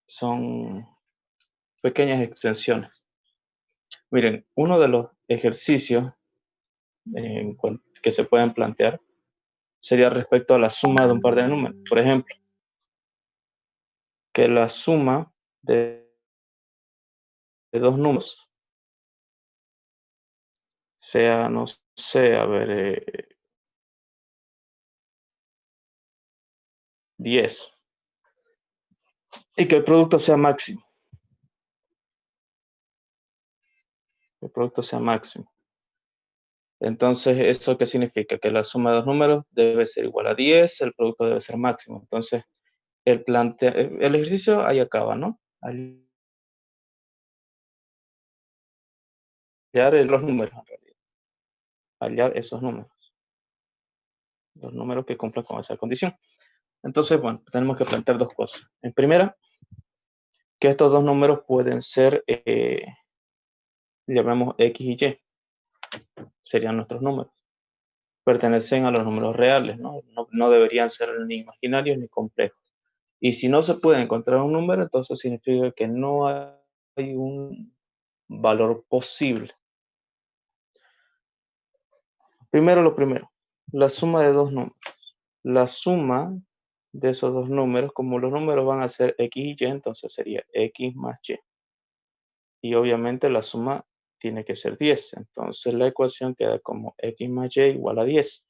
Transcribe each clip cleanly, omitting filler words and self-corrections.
son pequeñas extensiones. Miren, uno de los ejercicios que se pueden plantear sería respecto a la suma de un par de números. Por ejemplo, que la suma de dos números sea, no sé, a ver, 10, y que el producto sea máximo. El producto sea máximo. Entonces, ¿eso qué significa? Que la suma de dos números debe ser igual a 10, el producto debe ser máximo. Entonces, el ejercicio ahí acaba, ¿no? Hallar los números, en realidad. Hallar esos números. Los números que cumplen con esa condición. Entonces, bueno, tenemos que plantear dos cosas. En primera, que estos dos números pueden ser, llamemos X y Y, serían nuestros números. Pertenecen a los números reales, ¿no? No deberían ser ni imaginarios ni complejos. Y si no se puede encontrar un número, entonces significa que no hay un valor posible. Primero lo primero, la suma de dos números. La suma de esos dos números, como los números van a ser X y Y, entonces sería X más Y. Y obviamente la suma tiene que ser 10. Entonces la ecuación queda como X más Y igual a 10.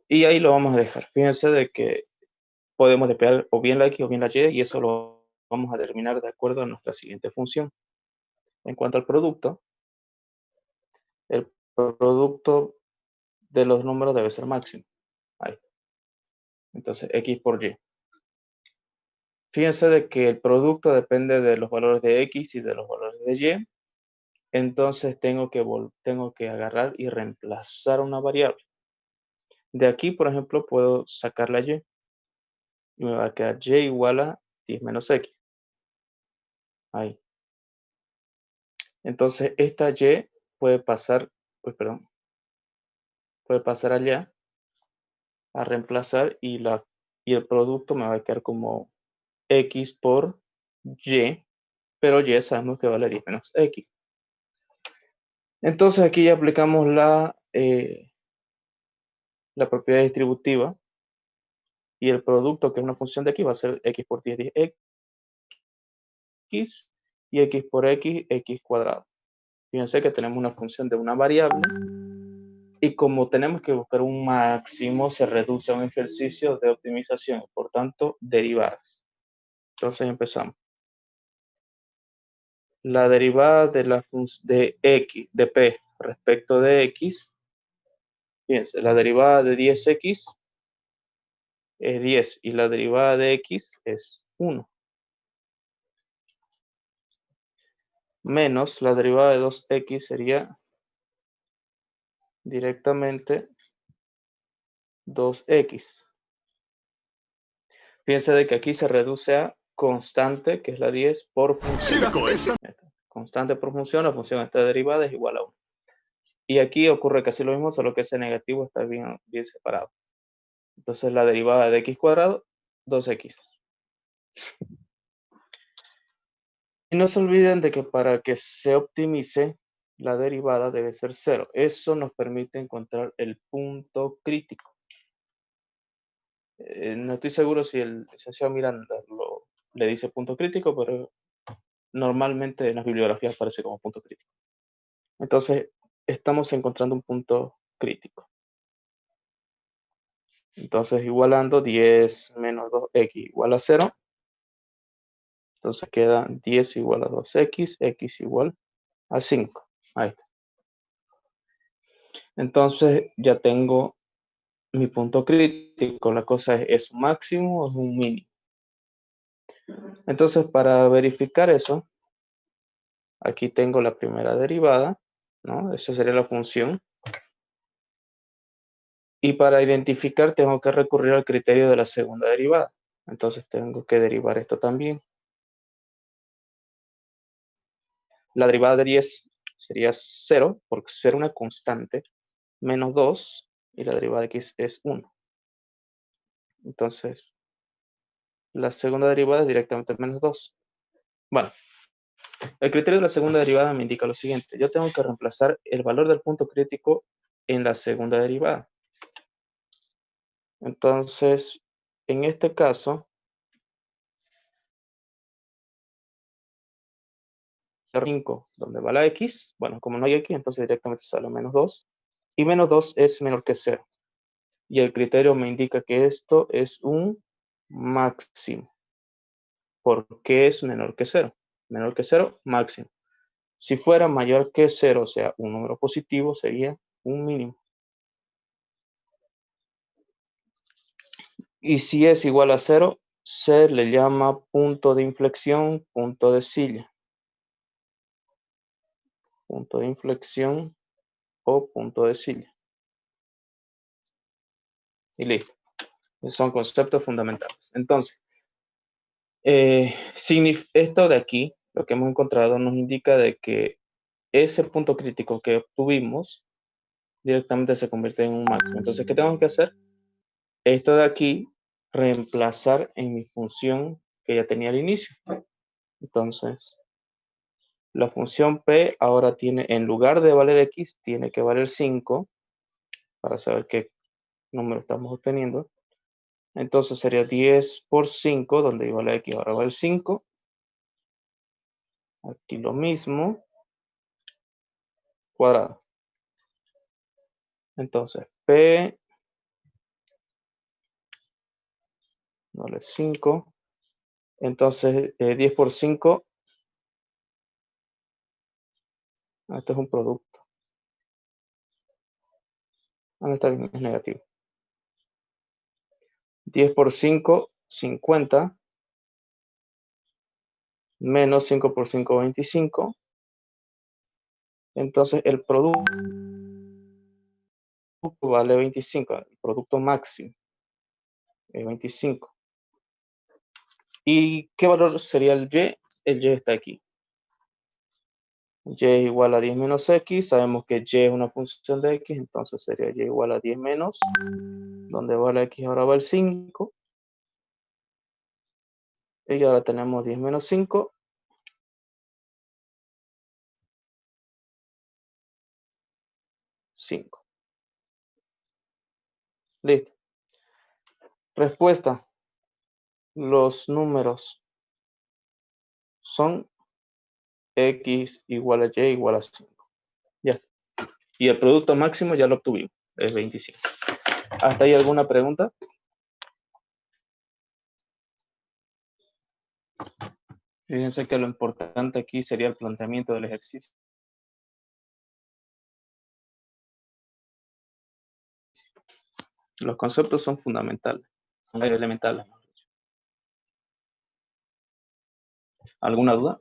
Y ahí lo vamos a dejar. Fíjense de que podemos despegar o bien la X o bien la Y, y eso lo vamos a determinar de acuerdo a nuestra siguiente función. En cuanto al producto, el producto de los números debe ser máximo. Ahí. Entonces, X por Y. Fíjense de que el producto depende de los valores de X y de los valores de Y. Entonces tengo que agarrar y reemplazar una variable. De aquí, por ejemplo, puedo sacar la Y y me va a quedar Y igual a 10 menos X. Ahí. Entonces, esta Y puede pasar, pues perdón, puede pasar allá a reemplazar y el producto me va a quedar como X por Y, pero Y sabemos que vale 10 menos X. Entonces aquí ya aplicamos la propiedad distributiva y el producto, que es una función de aquí, va a ser X por 10, 10X y X por X, X cuadrado. Fíjense que tenemos una función de una variable y como tenemos que buscar un máximo, se reduce a un ejercicio de optimización, por tanto, derivadas. Entonces empezamos. La derivada de la función de X, de P respecto de X, fíjense, la derivada de 10X es 10 y la derivada de X es 1. Menos la derivada de 2X sería directamente 2X. Fíjense de que aquí se reduce a constante, que es la 10, por función. Constante por función, la función está derivada es igual a 1. Y aquí ocurre casi lo mismo, solo que ese negativo está bien separado. Entonces la derivada de x cuadrado, 2x. Y no se olviden de que para que se optimice, la derivada debe ser 0. Eso nos permite encontrar el punto crítico. No estoy seguro si el licenciado Miranda le dice punto crítico, pero normalmente en las bibliografías aparece como punto crítico. Entonces, estamos encontrando un punto crítico. Entonces, igualando 10 menos 2x igual a 0. Entonces queda 10 igual a 2x, x igual a 5. Ahí está. Entonces, ya tengo mi punto crítico. La cosa es un máximo o es un mínimo. Entonces, para verificar eso, aquí tengo la primera derivada, ¿no? Esa sería la función. Y para identificar tengo que recurrir al criterio de la segunda derivada. Entonces tengo que derivar esto también. La derivada de 10 sería 0, porque ser una constante, menos 2, y la derivada de x es 1. Entonces, La segunda derivada es directamente menos 2. Bueno, el criterio de la segunda derivada me indica lo siguiente. Yo tengo que reemplazar el valor del punto crítico en la segunda derivada. Entonces, en este caso, 5, donde va la x, bueno, como no hay x, entonces directamente sale menos 2. Y menos 2 es menor que 0. Y el criterio me indica que esto es un máximo. ¿Por qué es menor que 0? Menor que 0, máximo. Si fuera mayor que 0, o sea, un número positivo, sería un mínimo. Y si es igual a 0, se le llama punto de inflexión, punto de silla. Punto de inflexión o punto de silla. Y listo. Esos son conceptos fundamentales. Entonces, esto de aquí, lo que hemos encontrado, nos indica de que ese punto crítico que obtuvimos directamente se convierte en un máximo. Entonces, ¿qué tengo que hacer? Esto de aquí, reemplazar en mi función que ya tenía al inicio. Entonces, la función p ahora tiene, en lugar de valer x, tiene que valer 5 para saber qué número estamos obteniendo. Entonces sería 10 por 5, donde iba la x, ahora vale 5. Aquí lo mismo, cuadrado. Entonces, p vale 5. Entonces, 10 por 5, esto es un producto. Ah, está bien, es negativo. 10 por 5, 50. Menos 5 por 5, 25. Entonces, el producto vale 25. El producto máximo es 25. ¿Y qué valor sería el y? El y está aquí. Y es igual a 10 menos x. Sabemos que y es una función de x, entonces sería y igual a 10 menos, donde va la x ahora va el 5. Y ahora tenemos 10 menos 5. 5. Listo. Respuesta. Los números son x igual a y igual a 5. Ya está. Y el producto máximo ya lo obtuvimos, es 25. ¿Hasta ahí alguna pregunta? Fíjense que lo importante aquí sería el planteamiento del ejercicio. Los conceptos son fundamentales, son elementales. ¿Alguna duda?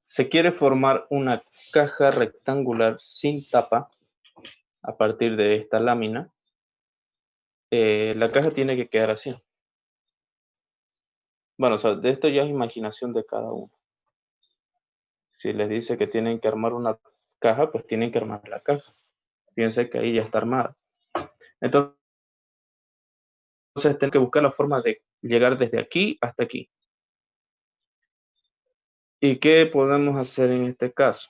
Se quiere formar una caja rectangular sin tapa a partir de esta lámina. La caja tiene que quedar así. Bueno, o sea, de esto ya es imaginación de cada uno. Si les dice que tienen que armar una caja, pues tienen que armar la caja. Fíjense que ahí ya está armada. Entonces, tienen que buscar la forma de llegar desde aquí hasta aquí. ¿Y qué podemos hacer en este caso?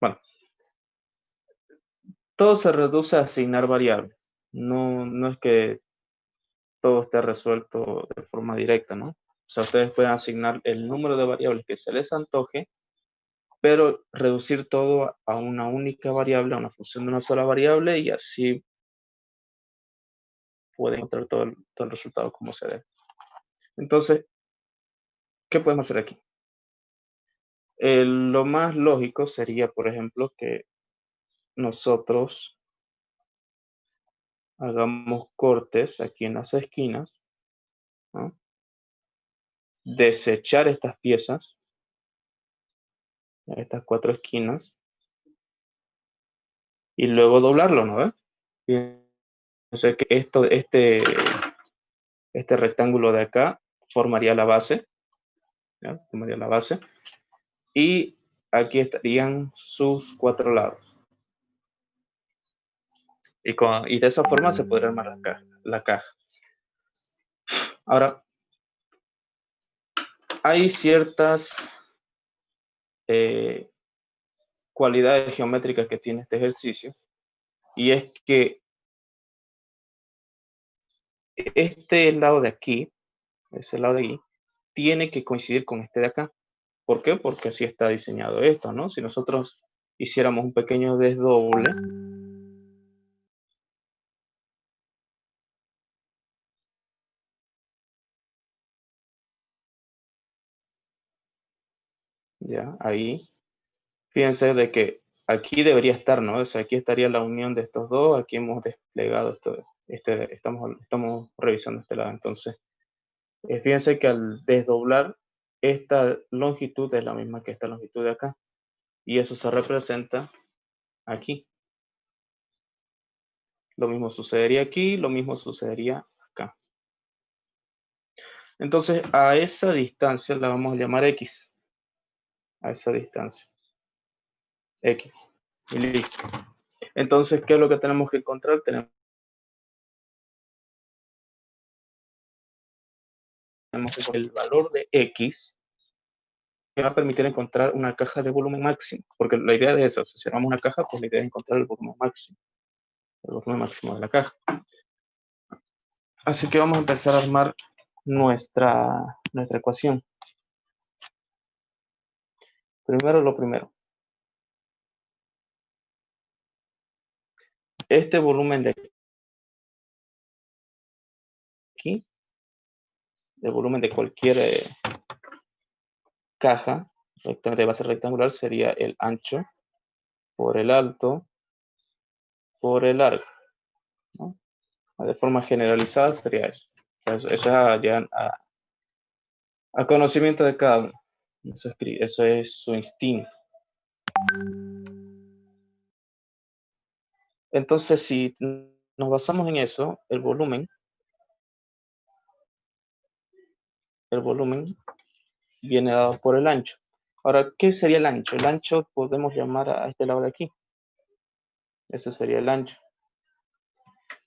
Bueno, todo se reduce a asignar variables. No es que todo esté resuelto de forma directa, ¿no? O sea, ustedes pueden asignar el número de variables que se les antoje, pero reducir todo a una única variable, a una función de una sola variable, y así pueden encontrar todo el resultado como se debe. Entonces, ¿qué podemos hacer aquí? Lo más lógico sería, por ejemplo, que nosotros hagamos cortes aquí en las esquinas, ¿no? Desechar estas piezas, estas 4 esquinas, y luego doblarlo, ¿no? Fíjense que este rectángulo de acá formaría la base, ¿ya? Formaría la base, y aquí estarían sus 4 lados. Y de esa forma se podría armar la caja. Ahora, hay ciertas cualidades geométricas que tiene este ejercicio, y es que este lado de aquí, ese lado de aquí, tiene que coincidir con este de acá. ¿Por qué? Porque así está diseñado esto, ¿no? Si nosotros hiciéramos un pequeño desdoble, ya, ahí, fíjense de que aquí debería estar, ¿no? O sea, aquí estaría la unión de estos dos, aquí hemos desplegado esto, estamos revisando este lado. Entonces, fíjense que al desdoblar, esta longitud es la misma que esta longitud de acá, y eso se representa aquí. Lo mismo sucedería aquí, lo mismo sucedería acá. Entonces, a esa distancia la vamos a llamar X, a esa distancia, X, y listo. Entonces, ¿qué es lo que tenemos que encontrar? Tenemos que el valor de X que va a permitir encontrar una caja de volumen máximo, porque la idea de eso, si armamos una caja, pues la idea es encontrar el volumen máximo de la caja. Así que vamos a empezar a armar nuestra ecuación. Primero lo primero. Este volumen de aquí, el volumen de cualquier caja de base rectangular, sería el ancho por el alto por el largo, ¿no? De forma generalizada sería eso. Eso es ya a conocimiento de cada uno. Eso es su instinto. Entonces, si nos basamos en eso, el volumen viene dado por el ancho. Ahora, ¿qué sería el ancho? El ancho podemos llamar a este lado de aquí. Ese sería el ancho.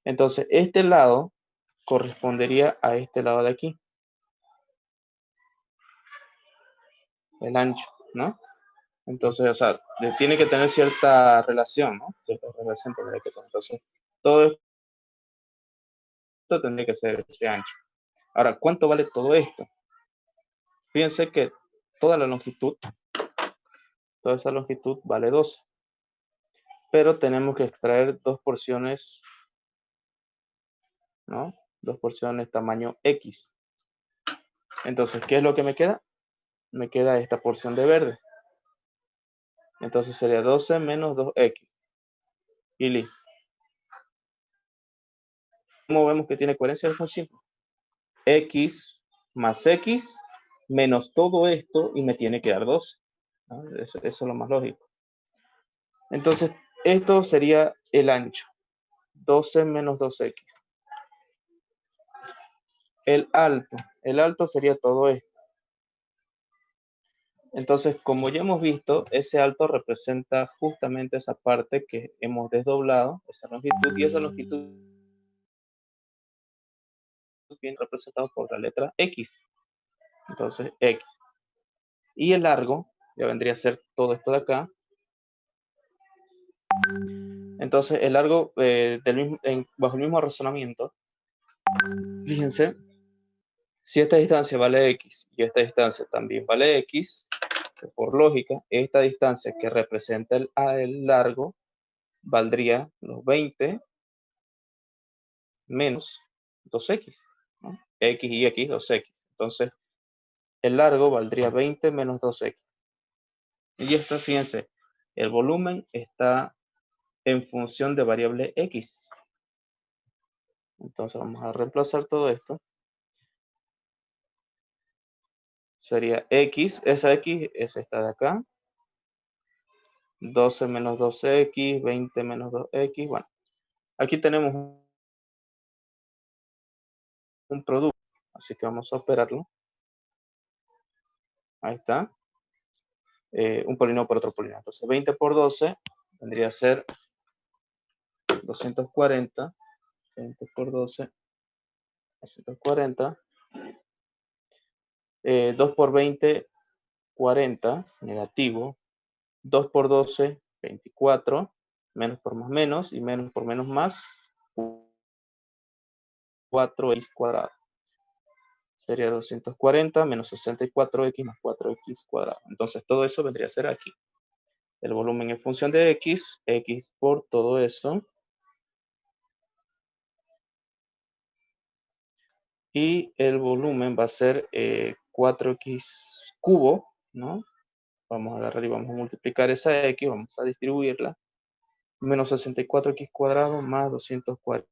Entonces, este lado correspondería a este lado de aquí, el ancho, ¿no? Entonces, o sea, tiene que tener cierta relación, ¿no? Cierta relación tendría que tener. Entonces, todo esto tendría que ser ese ancho. Ahora, ¿cuánto vale todo esto? Fíjense que toda la longitud, toda esa longitud vale 12, pero tenemos que extraer dos porciones, ¿no? Dos porciones tamaño X. Entonces, ¿qué es lo que me queda? Me queda esta porción de verde. Entonces sería 12 menos 2X. Y listo. ¿Cómo vemos que tiene coherencia? Es muy simple. X más X menos todo esto y me tiene que dar 12. ¿No? Eso es lo más lógico. Entonces, esto sería el ancho. 12 menos 2X. El alto sería todo esto. Entonces, como ya hemos visto, ese alto representa justamente esa parte que hemos desdoblado, esa longitud, y esa longitud viene representado por la letra X. Entonces, X. Y el largo ya vendría a ser todo esto de acá. Entonces, el largo, bajo el mismo razonamiento, fíjense, si esta distancia vale X y esta distancia también vale X, que por lógica, esta distancia que representa el largo valdría los 20 menos 2X, ¿no? X y X, 2X. Entonces, el largo valdría 20 menos 2X. Y esto, fíjense, el volumen está en función de variable X. Entonces vamos a reemplazar todo esto. Sería X, esa X es esta de acá. 12 menos 2X, 20 menos 2X. Bueno, aquí tenemos un producto, así que vamos a operarlo. Ahí está. un polinomio por otro polinomio. Entonces 20 por 12 vendría a ser 240. 20 por 12, 240. 2 por 20, 40, negativo. 2 por 12, 24. Menos por más menos, y menos por menos más, 4x cuadrado. Sería 240 menos 64x más 4x cuadrado. Entonces todo eso vendría a ser aquí. El volumen en función de x por todo eso. Y el volumen va a ser 4x cubo, ¿no? Vamos a agarrar y vamos a multiplicar esa x, vamos a distribuirla. Menos 64x cuadrado más 240x.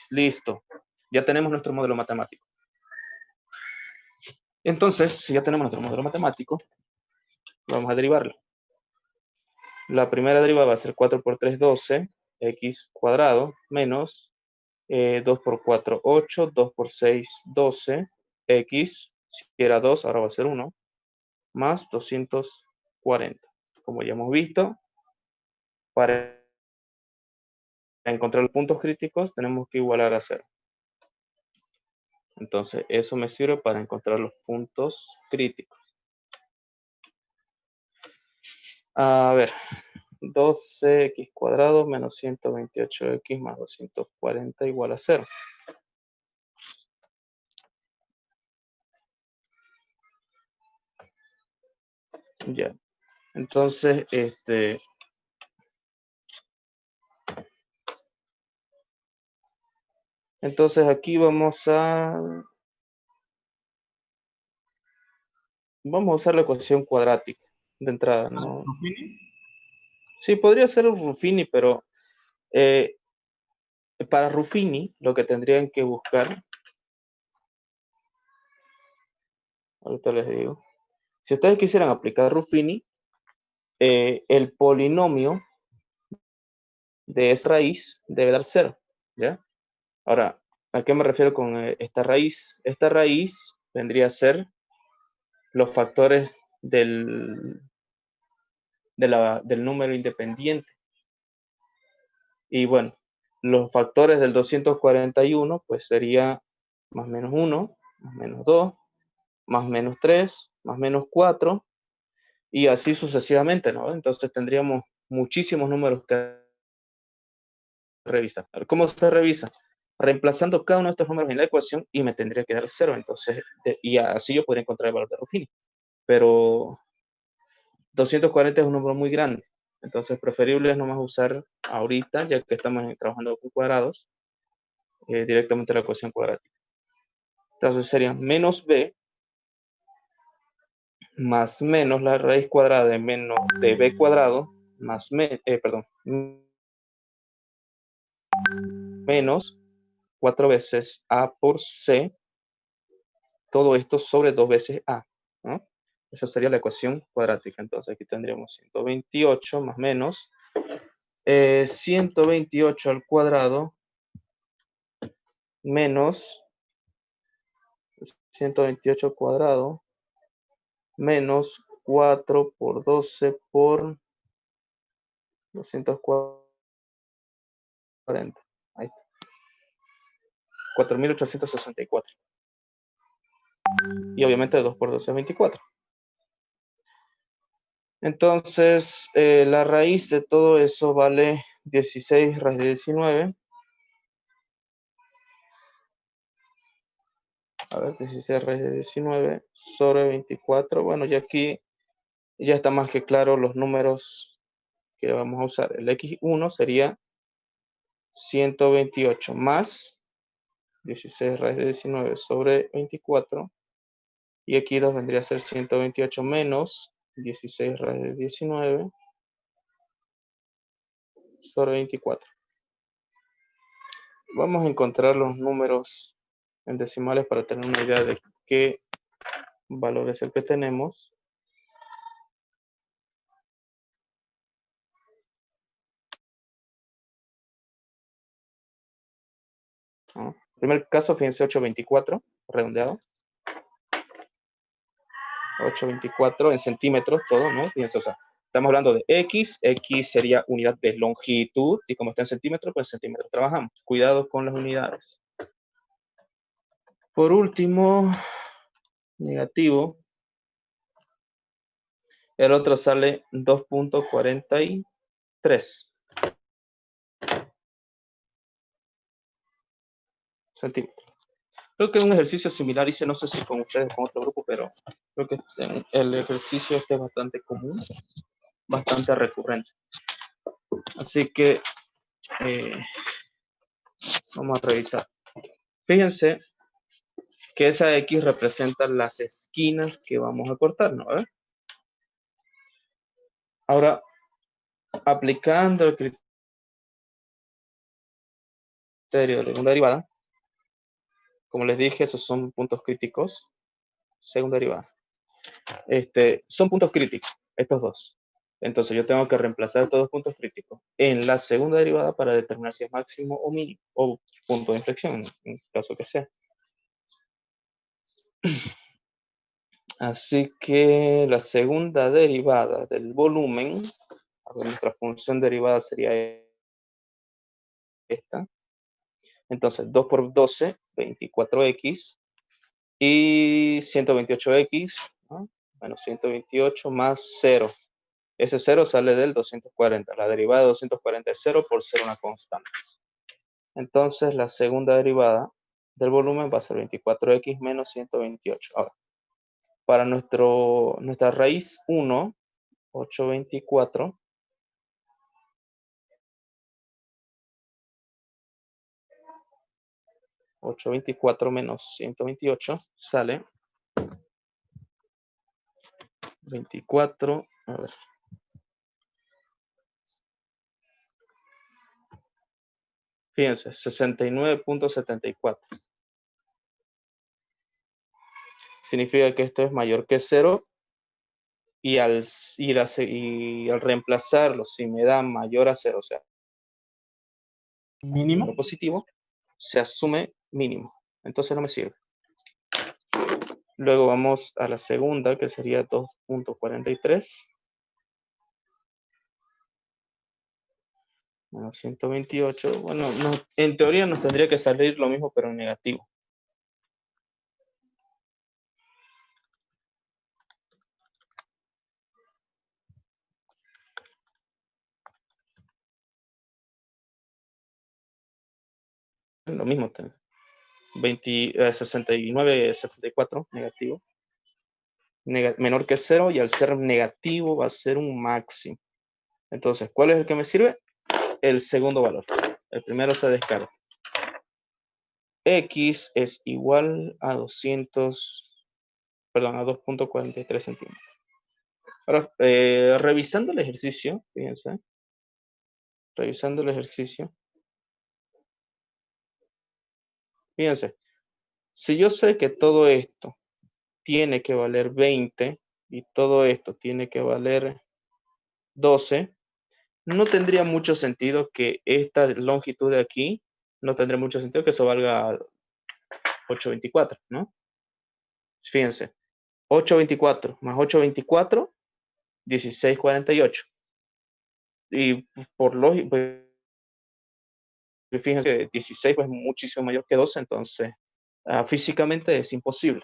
Listo. Ya tenemos nuestro modelo matemático. Entonces, si ya tenemos nuestro modelo matemático, vamos a derivarlo. La primera derivada va a ser 4 por 3, 12, x cuadrado, menos 2 por 4, 8, 2 por 6, 12, x, si era 2, ahora va a ser 1, más 240. Como ya hemos visto, para encontrar los puntos críticos tenemos que igualar a 0. Entonces, eso me sirve para encontrar los puntos críticos. A ver, 12x cuadrado menos 128x más 240 igual a 0. Ya. Entonces, aquí vamos a usar la ecuación cuadrática de entrada, ¿no? ¿Ruffini? Sí, podría ser un Ruffini, pero para Ruffini lo que tendrían que buscar, ahorita les digo, si ustedes quisieran aplicar Ruffini, el polinomio de esa raíz debe dar 0, ¿ya? Ahora, ¿a qué me refiero con esta raíz? Esta raíz vendría a ser los factores del número independiente. Y bueno, los factores del 241, pues sería más menos 1, más menos 2, más menos 3, más menos 4, y así sucesivamente, ¿no? Entonces tendríamos muchísimos números que revisar. ¿Cómo se revisa? Reemplazando cada uno de estos números en la ecuación y me tendría que dar 0. Entonces, y así yo podría encontrar el valor de Ruffini. Pero 240 es un número muy grande. Entonces, preferible es nomás usar ahorita, ya que estamos trabajando con cuadrados, directamente la ecuación cuadrática. Entonces sería menos b más menos la raíz cuadrada de b cuadrado más menos 4 veces a por c, todo esto sobre 2 veces a, ¿no? Esa sería la ecuación cuadrática. Entonces aquí tendríamos 128 más menos 128 al cuadrado menos 128 al cuadrado menos 4 por 12 por 240. Ahí está. 4.864. Y obviamente 2 por 12 es 24. Entonces, la raíz de todo eso vale 16 raíz de 19. A ver, 16 raíz de 19 sobre 24. Bueno, ya aquí ya está más que claro los números que vamos a usar. El x1 sería 128 más 16 raíz de 19 sobre 24. Y x2 vendría a ser 128 menos 16 raíz de 19 sobre 24. Vamos a encontrar los números en decimales para tener una idea de qué valor es el que tenemos. ¿No? En el primer caso, fíjense, 824, redondeado. 824 en centímetros todo, ¿no? Fíjense, o sea, estamos hablando de X, X sería unidad de longitud, y como está en centímetros, pues en centímetros trabajamos. Cuidado con las unidades. Por último, negativo, el otro sale 2.43 centímetros. Creo que es un ejercicio similar, hice, no sé si con ustedes o con otro grupo, pero creo que el ejercicio este es bastante común, bastante recurrente. Así que vamos a revisar. Fíjense que esa X representa las esquinas que vamos a cortar, ¿no? Ahora, aplicando el criterio de segunda derivada, como les dije, esos son puntos críticos, segunda derivada. Son puntos críticos, estos dos. Entonces yo tengo que reemplazar estos dos puntos críticos en la segunda derivada para determinar si es máximo o mínimo, o punto de inflexión, en caso que sea. Así que la segunda derivada del volumen, nuestra función derivada sería esta. Entonces 2 por 12, 24x, y 128x, ¿no? Menos 128 más 0. Ese 0 sale del 240. La derivada de 240 es 0 por ser una constante. Entonces la segunda derivada del volumen va a ser 24x menos 128. Ahora, para nuestra raíz 1, 824, menos 128 sale 24, a ver, fíjense, 69.74. Significa que esto es mayor que 0, y al reemplazarlo, si me da mayor a 0, o sea, mínimo positivo, se asume mínimo. Entonces no me sirve. Luego vamos a la segunda, que sería 2.43. Menos 128. Bueno, no, en teoría nos tendría que salir lo mismo, pero en negativo. Lo mismo, 69.74 negativo. Menor que 0, y al ser negativo va a ser un máximo. Entonces, ¿cuál es el que me sirve? El segundo valor. El primero se descarta. X es igual a 2.43 centímetros. Ahora, revisando el ejercicio, fíjense, revisando el ejercicio, fíjense, si yo sé que todo esto tiene que valer 20 y todo esto tiene que valer 12, no tendría mucho sentido que esta longitud de aquí, no tendría mucho sentido que eso valga 824, ¿no? Fíjense, 824 más 824, 1648. Y por lógica, pues, fíjense que 16 pues, es muchísimo mayor que 12, entonces físicamente es imposible.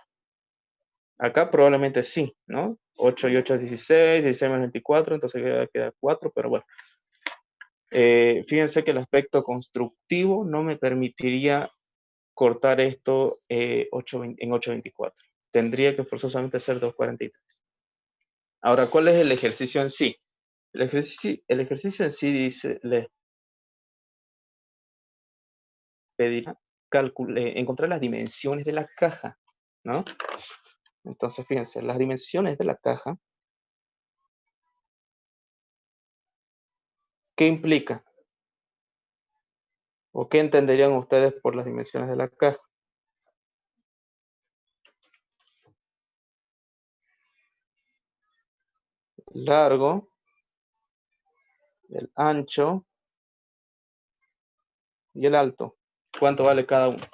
Acá probablemente sí, ¿no? 8 y 8 es 16, 16 más 24, entonces queda 4, pero bueno. Fíjense que el aspecto constructivo no me permitiría cortar esto en 824. Tendría que forzosamente ser 243. Ahora, ¿cuál es el ejercicio en sí? El ejercicio en sí dice, les pedirá encontrar las dimensiones de la caja, ¿no? Entonces, fíjense, las dimensiones de la caja, ¿qué implica? ¿O qué entenderían ustedes por las dimensiones de la caja? El largo, el ancho y el alto. ¿Cuánto vale cada uno?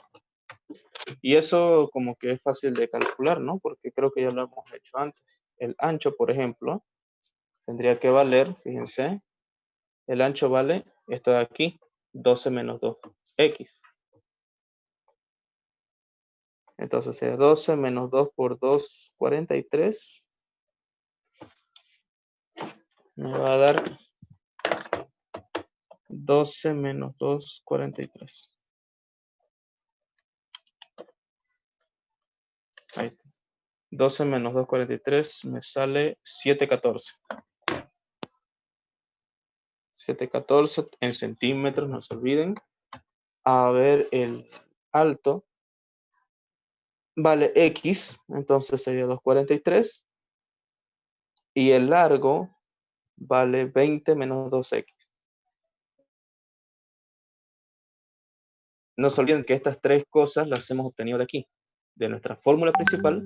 Y eso como que es fácil de calcular, ¿no? Porque creo que ya lo hemos hecho antes. El ancho, por ejemplo, tendría que valer, fíjense, el ancho vale esto de aquí, 12 menos 2x. Entonces sería 12 menos 2 por 2, 43. Me va a dar 12 menos 2, 43. Ahí está. 12 menos 2, 43 me sale 714. 714 en centímetros, no se olviden. A ver, el alto vale x, entonces sería 243. Y el largo vale 20 menos 2x. No se olviden que estas tres cosas las hemos obtenido de aquí, de nuestra fórmula principal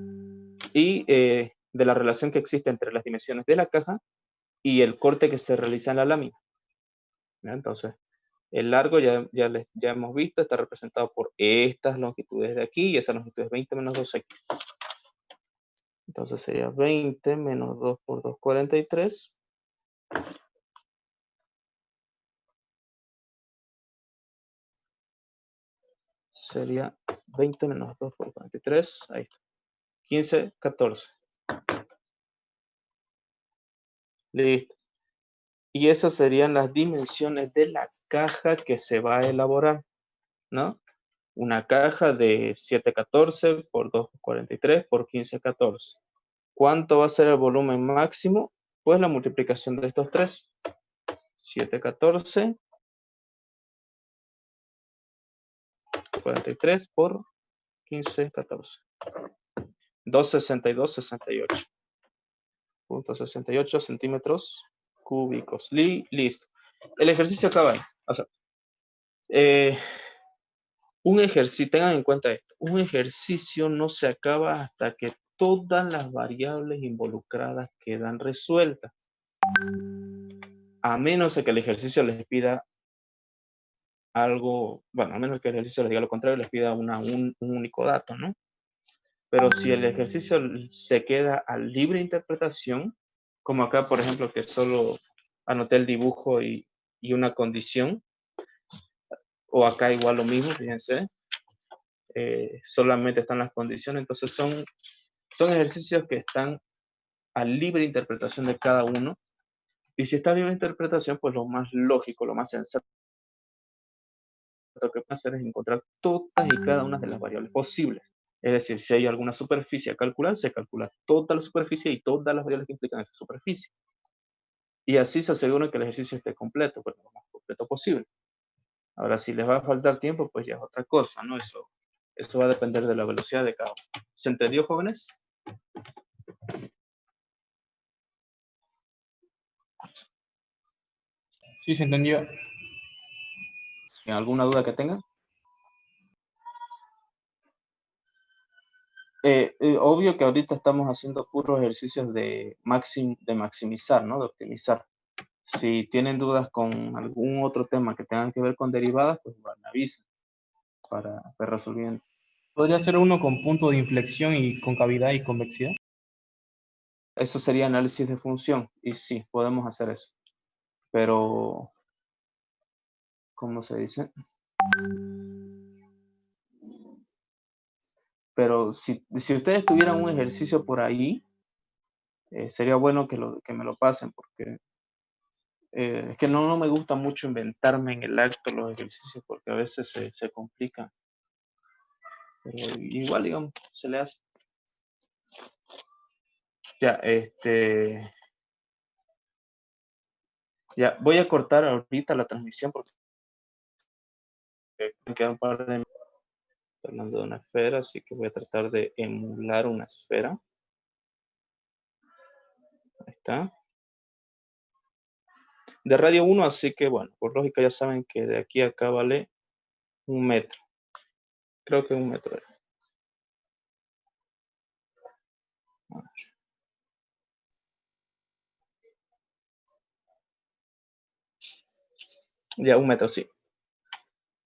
y de la relación que existe entre las dimensiones de la caja y el corte que se realiza en la lámina, ¿ya? Entonces, el largo ya hemos visto, está representado por estas longitudes de aquí y esa longitud es 20 menos 2x. Entonces sería 20 menos 2 por 2, 43. Sería 20 menos 2 por 43. Ahí está. 15, 14. Listo. Y esas serían las dimensiones de la caja que se va a elaborar, ¿no? Una caja de 714 por 243 por 1514. ¿Cuánto va a ser el volumen máximo? Pues la multiplicación de estos tres. 714 43 por 1514. 262, 68. 68 centímetros cúbicos. Listo. El ejercicio acaba ahí. O sea, un ejercicio, tengan en cuenta esto, un ejercicio no se acaba hasta que todas las variables involucradas quedan resueltas. A menos de que el ejercicio les pida algo, bueno, a menos que el ejercicio les diga lo contrario, les pida un único dato, ¿no? Pero si el ejercicio se queda a libre interpretación, como acá, por ejemplo, que solo anoté el dibujo y una condición, o acá igual lo mismo, fíjense, solamente están las condiciones, entonces son ejercicios que están a libre interpretación de cada uno, y si está a libre interpretación, pues lo más lógico, lo más sensato que pueden hacer es encontrar todas y cada una de las variables posibles. Es decir, si hay alguna superficie a calcular, se calcula toda la superficie y todas las variables que implican esa superficie. Y así se asegura que el ejercicio esté completo, pues lo más completo posible. Ahora, si les va a faltar tiempo, pues ya es otra cosa, ¿no? Eso va a depender de la velocidad de cada uno. ¿Se entendió, jóvenes? Sí, se entendió. ¿Alguna duda que tengan? Obvio que ahorita estamos haciendo puros ejercicios de maximizar, ¿no? De optimizar. Si tienen dudas con algún otro tema que tengan que ver con derivadas, pues igual me avisan para ver resolviendo. ¿Podría ser uno con punto de inflexión y concavidad y convexidad? Eso sería análisis de función y sí, podemos hacer eso. Pero, ¿cómo se dice? Pero si ustedes tuvieran un ejercicio por ahí, sería bueno que me lo pasen porque es que no me gusta mucho inventarme en el acto los ejercicios porque a veces se complican. Pero igual, digamos, se le hace. Ya, ya, voy a cortar ahorita la transmisión porque me queda un par de minutos hablando de una esfera, así que voy a tratar de emular una esfera. Ahí está. De radio 1, así que bueno, por lógica ya saben que de aquí a acá vale 1 metro. Creo que 1 metro. Ya, 1 metro, sí.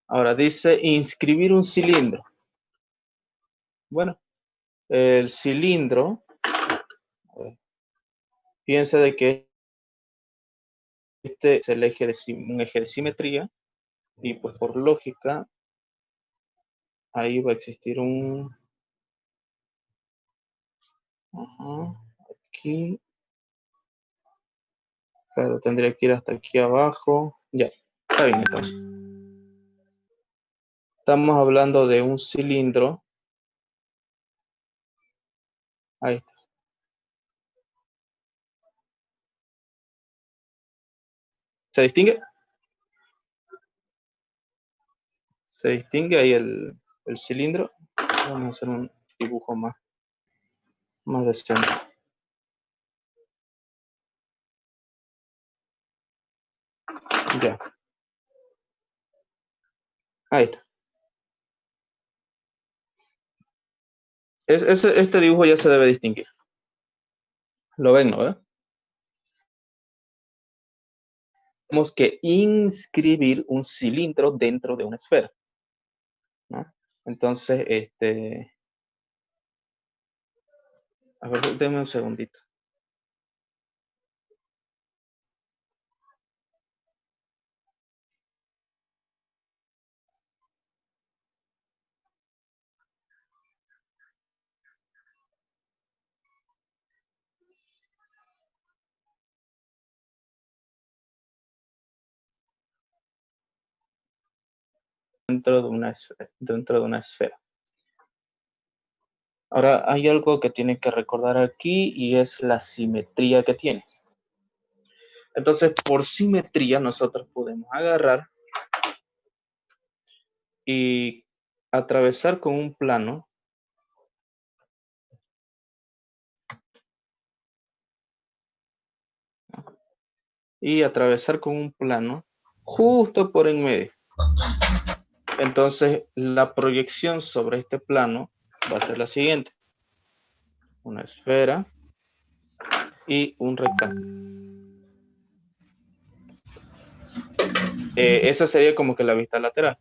Ahora dice inscribir un cilindro. Bueno, el cilindro, piensa de que este es el eje de, un eje de simetría y pues por lógica ahí va a existir un... aquí, claro, tendría que ir hasta aquí abajo. Ya, está bien entonces. Estamos hablando de un cilindro. Ahí está. ¿Se distingue? Se distingue ahí el cilindro. Vamos a hacer un dibujo más decente. Ya. Ahí está. Este dibujo ya se debe distinguir. ¿Lo ven, no? Tenemos que inscribir un cilindro dentro de una esfera, ¿no? Entonces, a ver, denme un segundito. Dentro de una esfera. Ahora, hay algo que tienen que recordar aquí y es la simetría que tiene. Entonces, por simetría, nosotros podemos agarrar y atravesar con un plano justo por en medio. Entonces, la proyección sobre este plano va a ser la siguiente. Una esfera y un rectángulo. Esa sería como que la vista lateral.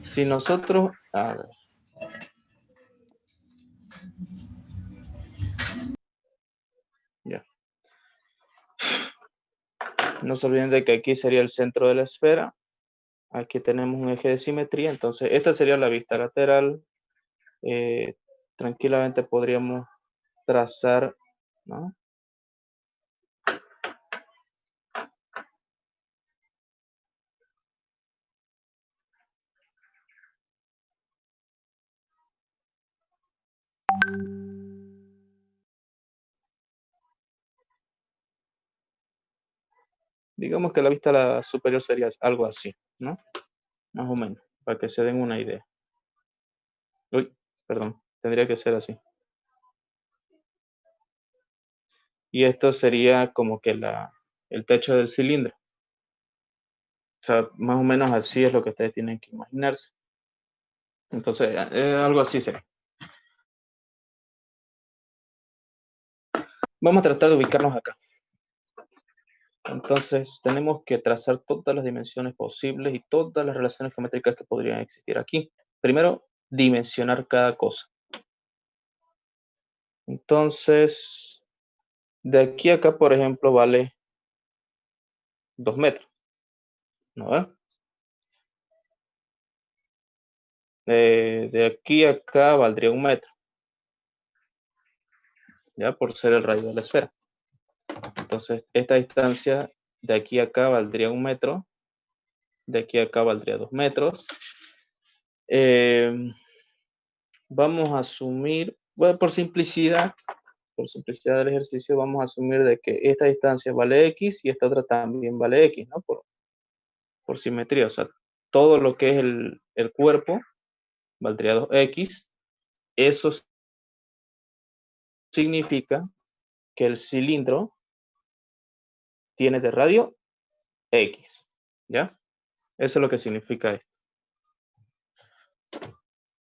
Si nosotros, a ver, ya. No se olviden de que aquí sería el centro de la esfera. Aquí tenemos un eje de simetría. Entonces, esta sería la vista lateral. Tranquilamente podríamos trazar, ¿no? Digamos que la vista superior sería algo así, ¿no? Más o menos, para que se den una idea. Uy, perdón, tendría que ser así. Y esto sería como que el techo del cilindro. O sea, más o menos así es lo que ustedes tienen que imaginarse. Entonces, algo así sería. Vamos a tratar de ubicarnos acá. Entonces, tenemos que trazar todas las dimensiones posibles y todas las relaciones geométricas que podrían existir aquí. Primero, dimensionar cada cosa. Entonces, de aquí a acá, por ejemplo, vale 2 metros, ¿no? De aquí a acá valdría 1 metro, ya por ser el radio de la esfera. Entonces, esta distancia de aquí a acá valdría 1 metro, de aquí a acá valdría 2 metros. Vamos a asumir, bueno, por simplicidad del ejercicio, vamos a asumir de que esta distancia vale X y esta otra también vale X, ¿no? Por simetría, o sea, todo lo que es el cuerpo valdría 2X. Eso significa que el cilindro tiene de radio X, ¿ya? Eso es lo que significa esto.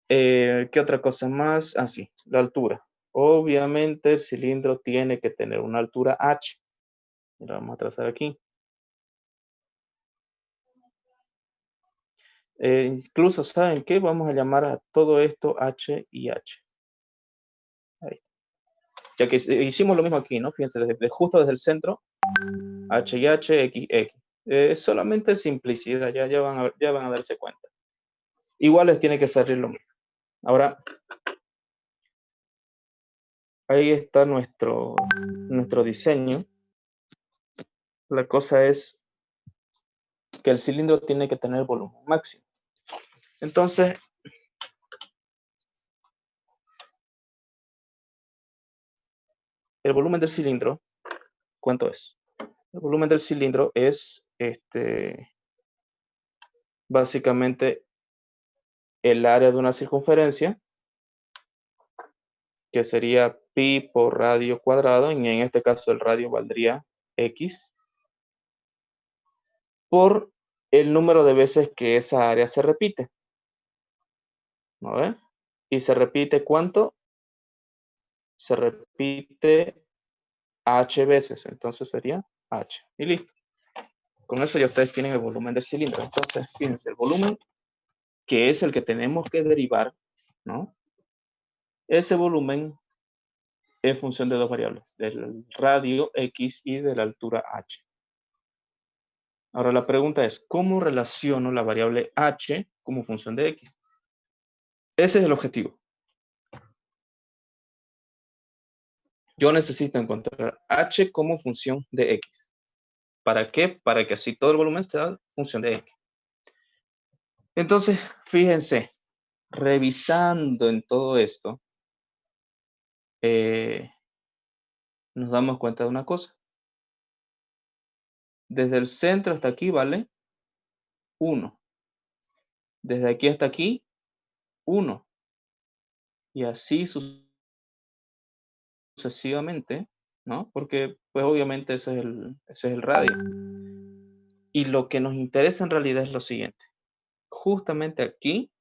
¿Qué otra cosa más? Sí, la altura. Obviamente el cilindro tiene que tener una altura H. Lo vamos a trazar aquí. Incluso, ¿saben qué? Vamos a llamar a todo esto H y H. Ahí. Ya que hicimos lo mismo aquí, ¿no? Fíjense, justo desde el centro, H y H, X, X. Solamente simplicidad, ya van a darse cuenta. Igual les tiene que salir lo mismo. Ahora, ahí está nuestro diseño. La cosa es que el cilindro tiene que tener volumen máximo. Entonces, el volumen del cilindro, ¿cuánto es? El volumen del cilindro es básicamente el área de una circunferencia, que sería pi por radio cuadrado, y en este caso el radio valdría x, por el número de veces que esa área se repite. ¿No ven? ¿Y se repite cuánto? Se repite h veces, entonces sería h. Y listo. Con eso ya ustedes tienen el volumen del cilindro. Entonces, fíjense, el volumen, que es el que tenemos que derivar, ¿no? Ese volumen es función de dos variables, del radio x y de la altura h. Ahora la pregunta es, ¿cómo relaciono la variable h como función de x? Ese es el objetivo. Yo necesito encontrar h como función de x. ¿Para qué? Para que así todo el volumen sea función de x. Entonces, fíjense, revisando en todo esto, nos damos cuenta de una cosa. Desde el centro hasta aquí vale 1. Desde aquí hasta aquí, 1. Y así sucesivamente, ¿no? Porque, pues obviamente ese es el radio. Y lo que nos interesa en realidad es lo siguiente. Justamente aquí,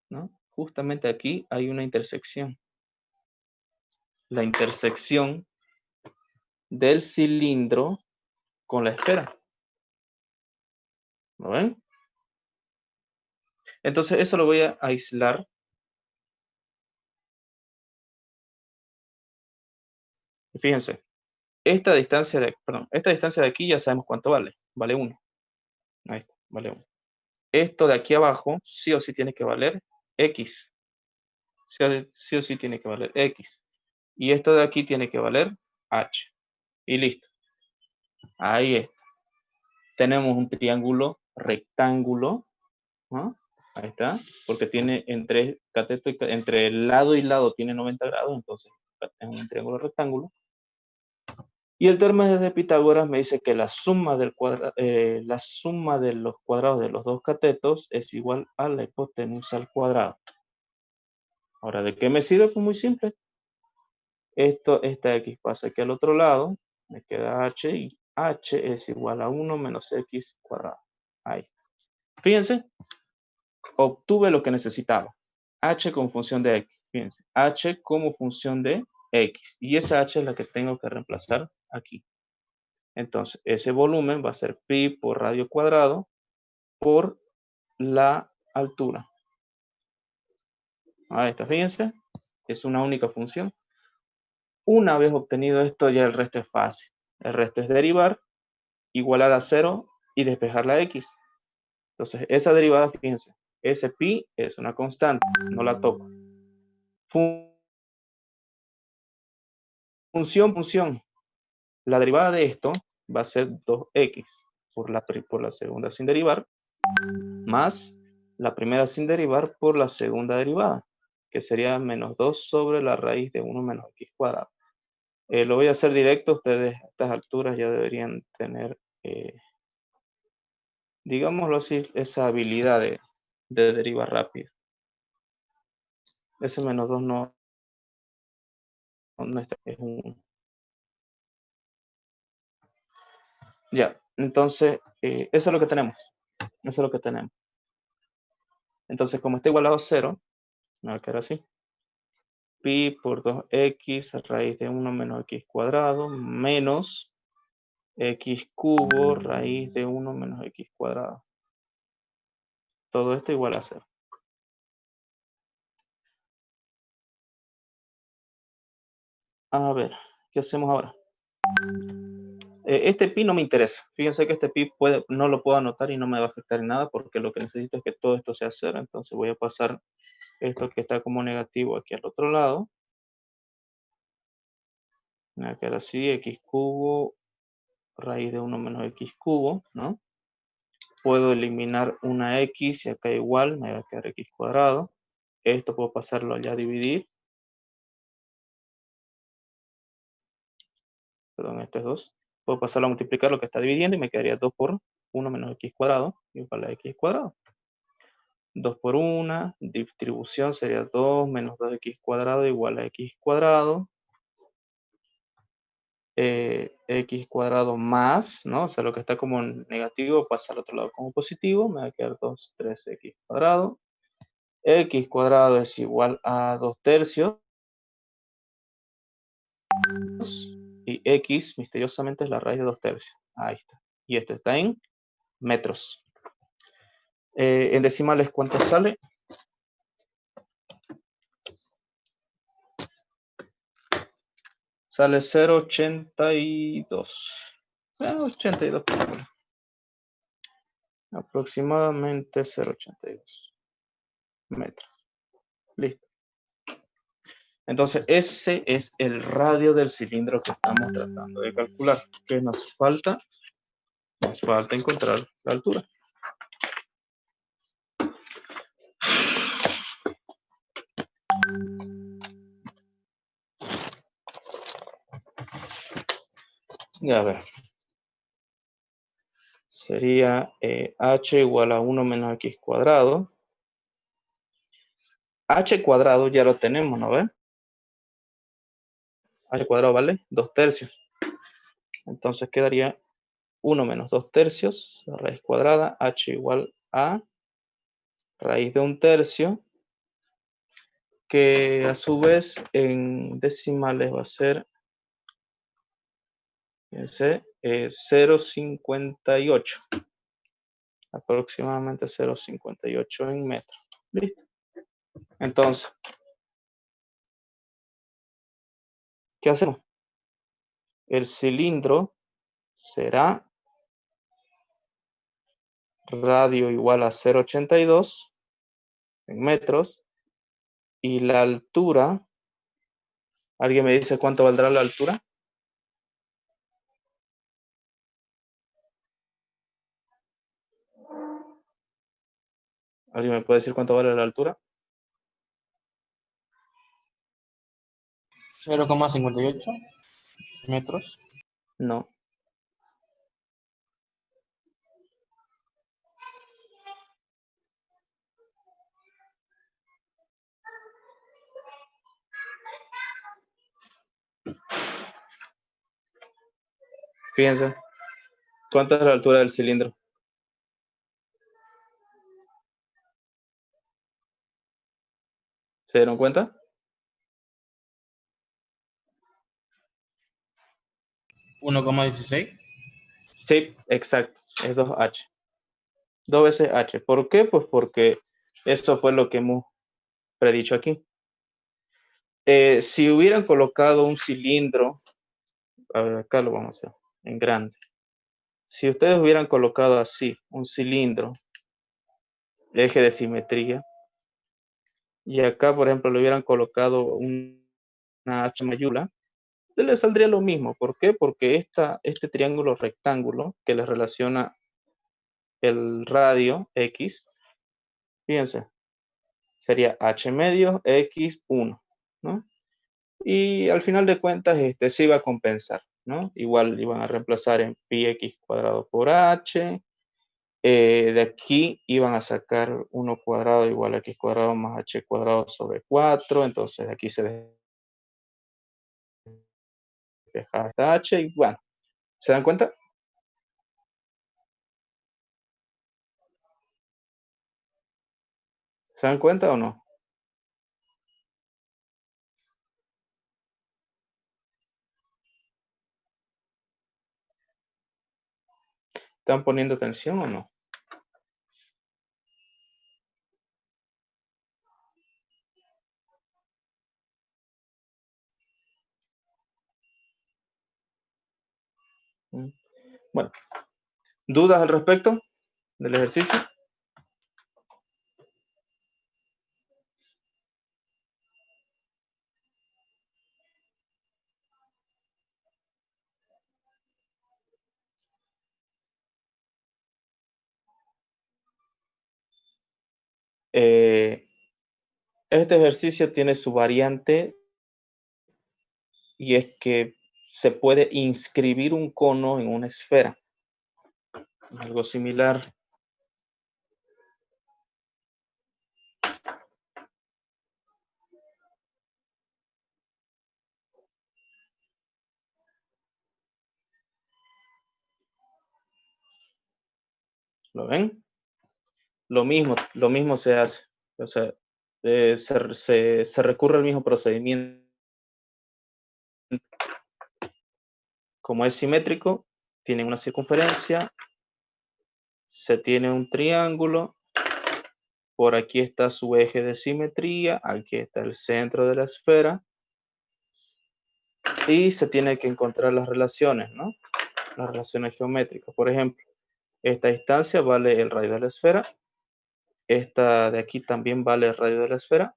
¿no? Justamente aquí hay una intersección. La intersección del cilindro con la esfera. ¿Lo ven? Entonces eso lo voy a aislar. Fíjense, esta distancia de aquí ya sabemos cuánto vale. Vale 1. Ahí está, vale 1. Esto de aquí abajo sí o sí tiene que valer X. Sí o sí tiene que valer X. Y esto de aquí tiene que valer H. Y listo. Ahí está. Tenemos un triángulo rectángulo, ¿no? Ahí está, porque tiene entre el lado y lado tiene 90 grados, entonces es un triángulo rectángulo. Y el teorema de Pitágoras me dice que la suma de los cuadrados de los dos catetos es igual a la hipotenusa al cuadrado. Ahora, ¿de qué me sirve? Pues muy simple. Esta x pasa aquí al otro lado, me queda h, y h es igual a 1 menos x cuadrado. Ahí. Fíjense, obtuve lo que necesitaba. H como función de x. Fíjense, h como función de x. Y esa h es la que tengo que reemplazar aquí. Entonces, ese volumen va a ser pi por radio cuadrado por la altura. Ahí está, fíjense. Es una única función. Una vez obtenido esto, ya el resto es fácil. El resto es derivar, igualar a 0 y despejar la x. Entonces, esa derivada, fíjense, ese pi es una constante, no la toco. Función. La derivada de esto va a ser 2x por la segunda sin derivar, más la primera sin derivar por la segunda derivada, que sería menos 2 sobre la raíz de 1 menos x cuadrado. Lo voy a hacer directo, ustedes a estas alturas ya deberían tener, digámoslo así, esa habilidad de derivar rápido. Ese menos 2 no está, es un... Ya, entonces, eso es lo que tenemos. Eso es lo que tenemos. Entonces, como está igualado a 0, me va a quedar así. Pi por 2x raíz de 1 menos x cuadrado menos x cubo raíz de 1 menos x cuadrado. Todo esto igual a 0. A ver, ¿qué hacemos ahora? Este pi no me interesa. Fíjense que este pi no lo puedo anotar y no me va a afectar en nada porque lo que necesito es que todo esto sea 0. Entonces voy a pasar esto que está como negativo aquí al otro lado. Me va a quedar así, x cubo, raíz de 1 menos x cubo, ¿no? Puedo eliminar una x y acá igual, me va a quedar x cuadrado. Esto puedo pasarlo allá a dividir. Perdón, esto es 2. Puedo pasarlo a multiplicar lo que está dividiendo y me quedaría 2 por 1 menos x cuadrado igual a x cuadrado. 2 por 1, distribución sería 2 menos 2x cuadrado igual a x cuadrado. X cuadrado más, ¿no? O sea, lo que está como negativo pasa al otro lado como positivo. Me va a quedar 2, 3x cuadrado. X cuadrado es igual a 2 tercios. Y x misteriosamente es la raíz de 2 tercios. Ahí está. Y esto está en metros. En decimales, ¿cuánto sale? Sale 0,82. 82. Aproximadamente 0,82 metros. Listo. Entonces, ese es el radio del cilindro que estamos tratando de calcular. ¿Qué nos falta? Nos falta encontrar la altura. Y a ver. Sería h igual a 1 menos x cuadrado. H cuadrado ya lo tenemos, ¿no ven? H cuadrado vale 2 tercios. Entonces quedaría 1 menos 2 tercios, raíz cuadrada, h igual a raíz de 1 tercio, que a su vez en decimales va a ser 0,58. Aproximadamente 0,58 en metros. Listo. Entonces, ¿qué hacemos? El cilindro será radio igual a 0,82 en metros y la altura, ¿alguien me dice cuánto valdrá la altura? ¿Alguien me puede decir cuánto vale la altura? 0,58 metros. No. Fíjense, ¿cuánto es la altura del cilindro? ¿Se dieron cuenta? 1,16. Sí, exacto, es 2h. 2 veces h. ¿Por qué? Pues porque eso fue lo que hemos predicho aquí. Si hubieran colocado un cilindro, a ver, acá lo vamos a hacer en grande. Si ustedes hubieran colocado así un cilindro, eje de simetría, y acá, por ejemplo, le hubieran colocado una H mayúscula, le saldría lo mismo. ¿Por qué? Porque este triángulo rectángulo que les relaciona el radio X, fíjense, sería H medio X1, ¿no? Y al final de cuentas, se iba a compensar, ¿no? Igual iban a reemplazar en pi x cuadrado por h. De aquí iban a sacar 1 cuadrado igual a x cuadrado más h cuadrado sobre 4. Entonces de aquí se despeja esta h y bueno, ¿se dan cuenta? ¿Se dan cuenta o no? ¿Están poniendo atención o no? Bueno, ¿dudas al respecto del ejercicio? Eh, este ejercicio tiene su variante y es que se puede inscribir un cono en una esfera. Algo similar. ¿Lo ven? Lo mismo se hace. O sea, se recurre al mismo procedimiento. Como es simétrico, tiene una circunferencia, se tiene un triángulo, por aquí está su eje de simetría, aquí está el centro de la esfera, y se tiene que encontrar las relaciones, ¿no? Las relaciones geométricas. Por ejemplo, esta distancia vale el radio de la esfera, esta de aquí también vale el radio de la esfera,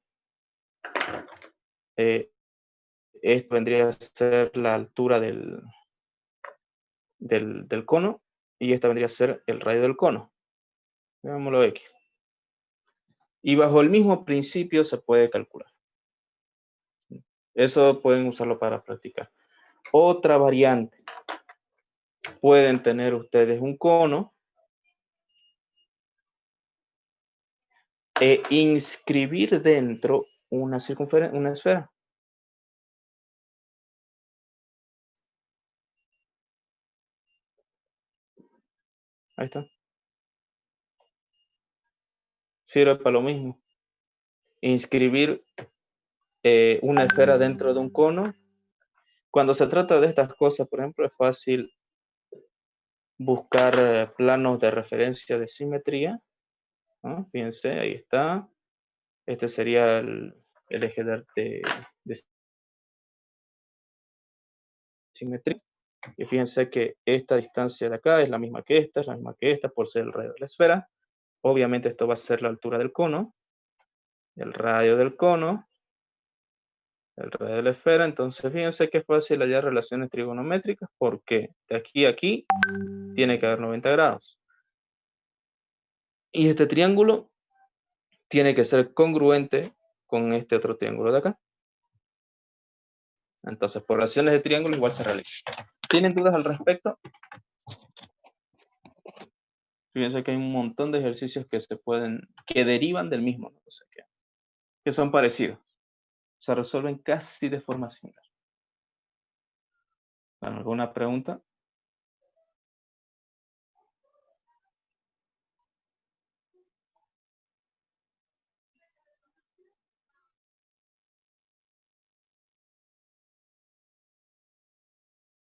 esto vendría a ser la altura del cono, y esta vendría a ser el radio del cono. Veámoslo aquí. Y bajo el mismo principio se puede calcular. Eso pueden usarlo para practicar. Otra variante. Pueden tener ustedes un cono e inscribir dentro una una esfera. Ahí está. Sirve para lo mismo. Inscribir una esfera dentro de un cono. Cuando se trata de estas cosas, por ejemplo, es fácil buscar planos de referencia de simetría, ¿no? Fíjense, ahí está. Este sería el eje de simetría. Y fíjense que esta distancia de acá es la misma que esta, es la misma que esta, por ser el radio de la esfera. Obviamente esto va a ser la altura del cono, el radio del cono, el radio de la esfera. Entonces fíjense que es fácil hallar relaciones trigonométricas porque de aquí a aquí tiene que haber 90 grados. Y este triángulo tiene que ser congruente con este otro triángulo de acá. Entonces, por relaciones de triángulo igual se realiza. ¿Tienen dudas al respecto? Fíjense que hay un montón de ejercicios que derivan del mismo, ¿no? O sea, que son parecidos. Se resuelven casi de forma similar. ¿Alguna pregunta?